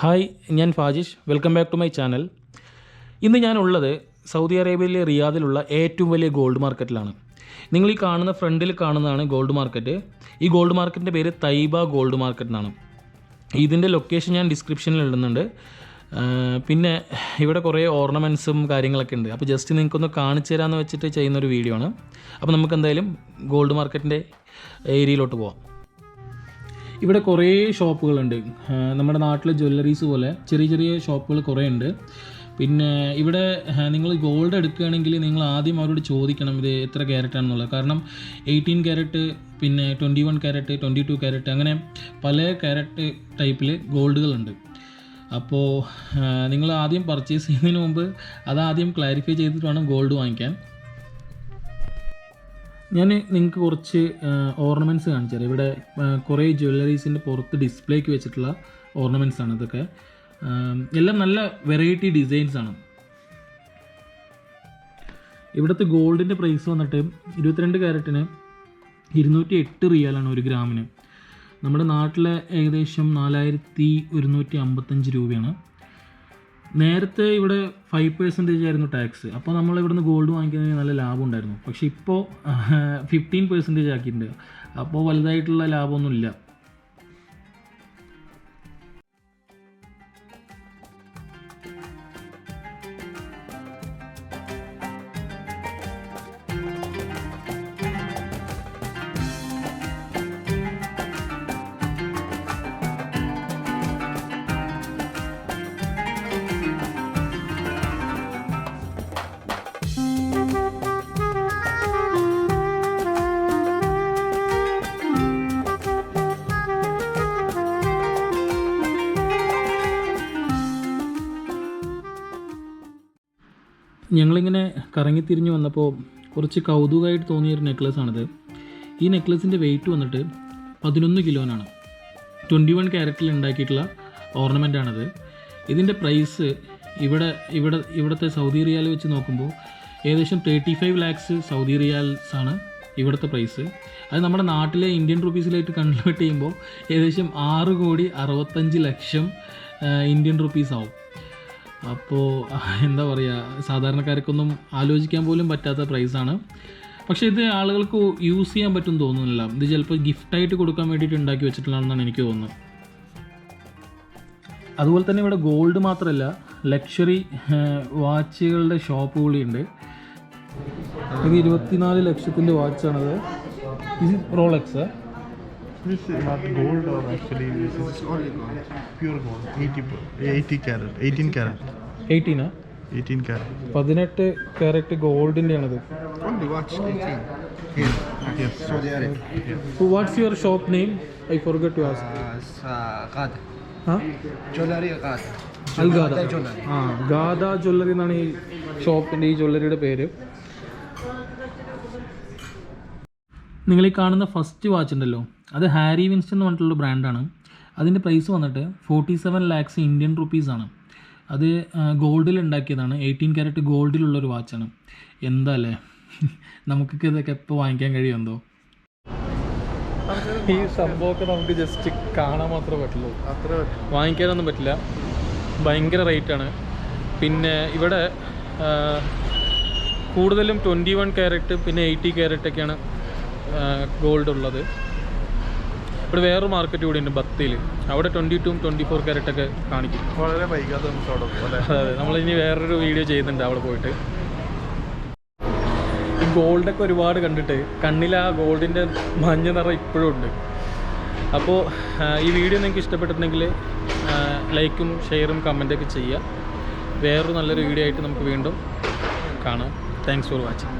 Hi, ഞാൻ Fajish. Welcome back to my channel. ഇന്ന് ഞാനുള്ളത് സൗദി അറേബ്യയിലെ റിയാദിലുള്ള ഏറ്റവും വലിയ ഗോൾഡ് മാർക്കറ്റിലാണ്. നിങ്ങൾ ഈ കാണുന്ന ഫ്രണ്ടിൽ കാണുന്നതാണ് ഗോൾഡ് മാർക്കറ്റ്. ഈ ഗോൾഡ് മാർക്കറ്റിൻ്റെ പേര് തൈബ ഗോൾഡ് മാർക്കറ്റ് എന്നാണ്. ഇതിൻ്റെ ലൊക്കേഷൻ ഞാൻ ഡിസ്ക്രിപ്ഷനിൽ ഇടുന്നുണ്ട്. പിന്നെ ഇവിടെ കുറേ ഓർണമെൻറ്റ്സും കാര്യങ്ങളൊക്കെ ഉണ്ട്. അപ്പോൾ ജസ്റ്റ് നിങ്ങൾക്കൊന്ന് കാണിച്ചു തരാമെന്ന് വെച്ചിട്ട് ചെയ്യുന്നൊരു വീഡിയോ ആണ്. അപ്പോൾ നമുക്ക് എന്തായാലും ഗോൾഡ് മാർക്കറ്റിൻ്റെ ഏരിയയിലോട്ട് പോവാം. ഇവിടെ കുറേ ഷോപ്പുകളുണ്ട്. നമ്മുടെ നാട്ടിലെ ജ്വല്ലറീസ് പോലെ ചെറിയ ചെറിയ ഷോപ്പുകൾ കുറേ ഉണ്ട്. പിന്നെ ഇവിടെ നിങ്ങൾ ഗോൾഡ് എടുക്കുകയാണെങ്കിൽ നിങ്ങൾ ആദ്യം അവരോട് ചോദിക്കണം ഇത് എത്ര ക്യാരറ്റ് ആണെന്നുള്ളത്. കാരണം 18 ക്യാരറ്റ്, പിന്നെ 21 ക്യാരറ്റ്, 22 ക്യാരറ്റ്, അങ്ങനെ പല ക്യാരറ്റ് ടൈപ്പിൽ ഗോൾഡുകളുണ്ട്. അപ്പോൾ നിങ്ങൾ ആദ്യം പർച്ചേസ് ചെയ്യുന്നതിന് മുമ്പ് അതാദ്യം ക്ലാരിഫൈ ചെയ്തിട്ട് വേണം ഗോൾഡ് വാങ്ങിക്കാൻ. ഞാൻ നിങ്ങൾക്ക് കുറച്ച് ഓർണമെൻറ്റ്സ് കാണിച്ചു തരാം. ഇവിടെ കുറേ ജ്വല്ലറീസിൻ്റെ പുറത്ത് ഡിസ്പ്ലേക്ക് വെച്ചിട്ടുള്ള ഓർണമെൻറ്റ്സ് ആണ് ഇതൊക്കെ. എല്ലാം നല്ല വെറൈറ്റി ഡിസൈൻസാണ്. ഇവിടുത്തെ ഗോൾഡിൻ്റെ പ്രൈസ് വന്നിട്ട് 22 ക്യാരറ്റിന് 208 റിയാലാണ് ഒരു ഗ്രാമിന്. നമ്മുടെ നാട്ടിലെ ഏകദേശം 4155 രൂപയാണ്. നേരത്തെ ഇവിടെ 5% ആയിരുന്നു ടാക്സ്. അപ്പോൾ നമ്മൾ ഇവിടുന്ന് ഗോൾഡ് വാങ്ങിക്കുന്നതിന് നല്ല ലാഭം ഉണ്ടായിരുന്നു. പക്ഷേ ഇപ്പോൾ 15% ആക്കിയിട്ടുണ്ട്. അപ്പോൾ വലുതായിട്ടുള്ള ലാഭമൊന്നുമില്ല. ഞങ്ങളിങ്ങനെ കറങ്ങിത്തിരിഞ്ഞ് വന്നപ്പോൾ കുറച്ച് കൗതുകമായിട്ട് തോന്നിയൊരു നെക്ലസ്സാണിത്. ഈ നെക്ലസിൻ്റെ വെയിറ്റ് വന്നിട്ട് 11 കിലോനാണ്. 21 ക്യാരറ്റിൽ ഉണ്ടാക്കിയിട്ടുള്ള ഓർണമെൻ്റാണിത്. ഇതിൻ്റെ പ്രൈസ് ഇവിടുത്തെ സൗദി റിയാൽ വെച്ച് നോക്കുമ്പോൾ ഏകദേശം 35 lakhs സൗദി റിയാൽസ് ആണ് ഇവിടുത്തെ പ്രൈസ്. അത് നമ്മുടെ നാട്ടിലെ ഇന്ത്യൻ റുപ്പീസിലായിട്ട് കൺവേർട്ട് ചെയ്യുമ്പോൾ ഏകദേശം 6,65,00,000 ഇന്ത്യൻ റുപ്പീസ് ആവും. അപ്പോൾ എന്താ പറയുക, സാധാരണക്കാർക്കൊന്നും ആലോചിക്കാൻ പോലും പറ്റാത്ത പ്രൈസാണ്. പക്ഷേ ഇത് ആളുകൾക്ക് യൂസ് ചെയ്യാൻ പറ്റും തോന്നുന്നില്ല. ഇത് ചിലപ്പോൾ ഗിഫ്റ്റായിട്ട് കൊടുക്കാൻ വേണ്ടിയിട്ട് ഉണ്ടാക്കി വെച്ചിട്ടുള്ളതാണെന്നാണ് എനിക്ക് തോന്നുന്നത്. അതുപോലെ തന്നെ ഇവിടെ ഗോൾഡ് മാത്രമല്ല, ലക്ഷറി വാച്ചുകളുടെ ഷോപ്പ് കൂടിയുണ്ട്. ഇത് 24 ലക്ഷത്തിൻ്റെ വാച്ചാണത്. ഇത് Rolex. This is not gold, or actually this is only gold. Pure gold. 80 carat. 18 carat. 18 carat. 18 carrot ഗോൾഡിൻ്റെ ആണത്. Only watch 18. Here. Yes. Saudi Arabia. Yes. So what's your shop name? I forgot to ask. Gada. Jewelry Gada. Al Gada. Gada jewellery എന്നാണ് ഈ ഷോപ്പിൻ്റെ, ഈ ജ്വല്ലറിയുടെ പേര്. നിങ്ങൾ ഈ കാണുന്ന ഫസ്റ്റ് വാച്ച് ഉണ്ടല്ലോ, അത് ഹാരി വിൻസ്റ്റൺ എന്ന് പറഞ്ഞിട്ടുള്ള ബ്രാൻഡാണ്. അതിൻ്റെ പ്രൈസ് വന്നിട്ട് 47 lakhs ഇന്ത്യൻ റുപ്പീസാണ്. അത് ഗോൾഡിൽ ഉണ്ടാക്കിയതാണ്. 18 ക്യാരറ്റ് ഗോൾഡിലുള്ളൊരു വാച്ചാണ്. എന്താ അല്ലേ, നമുക്കൊക്കെ ഇതൊക്കെ എപ്പോൾ വാങ്ങിക്കാൻ കഴിയുമെന്തോ. ഈ സംഭവമൊക്കെ നമുക്ക് ജസ്റ്റ് കാണാൻ മാത്രമേ പറ്റുള്ളൂ, വാങ്ങിക്കാനൊന്നും പറ്റില്ല. ഭയങ്കര റേറ്റാണ്. പിന്നെ ഇവിടെ കൂടുതലും 21 ക്യാരറ്റ് പിന്നെ 80 ക്യാരറ്റൊക്കെയാണ് ഗോൾഡ് ഉള്ളത്. ഇവിടെ വേറൊരു മാർക്കറ്റ് കൂടി ഉണ്ട് ബത്തയിൽ. അവിടെ 22 24 ക്യാരറ്റൊക്കെ കാണിക്കും. വളരെ വൈകാതെ അതെ, നമ്മളിനി വേറൊരു വീഡിയോ ചെയ്യുന്നുണ്ട് അവിടെ പോയിട്ട്. ഈ ഗോൾഡൊക്കെ ഒരുപാട് കണ്ടിട്ട് കണ്ണിൽ ആ ഗോൾഡിൻ്റെ മഞ്ഞ നിറം ഇപ്പോഴും ഉണ്ട്. അപ്പോൾ ഈ വീഡിയോ നിങ്ങൾക്ക് ഇഷ്ടപ്പെട്ടിട്ടുണ്ടെങ്കിൽ ലൈക്കും ഷെയറും കമൻറ്റൊക്കെ ചെയ്യുക. വേറൊരു നല്ലൊരു വീഡിയോ ആയിട്ട് നമുക്ക് വീണ്ടും കാണാം. Thanks for watching.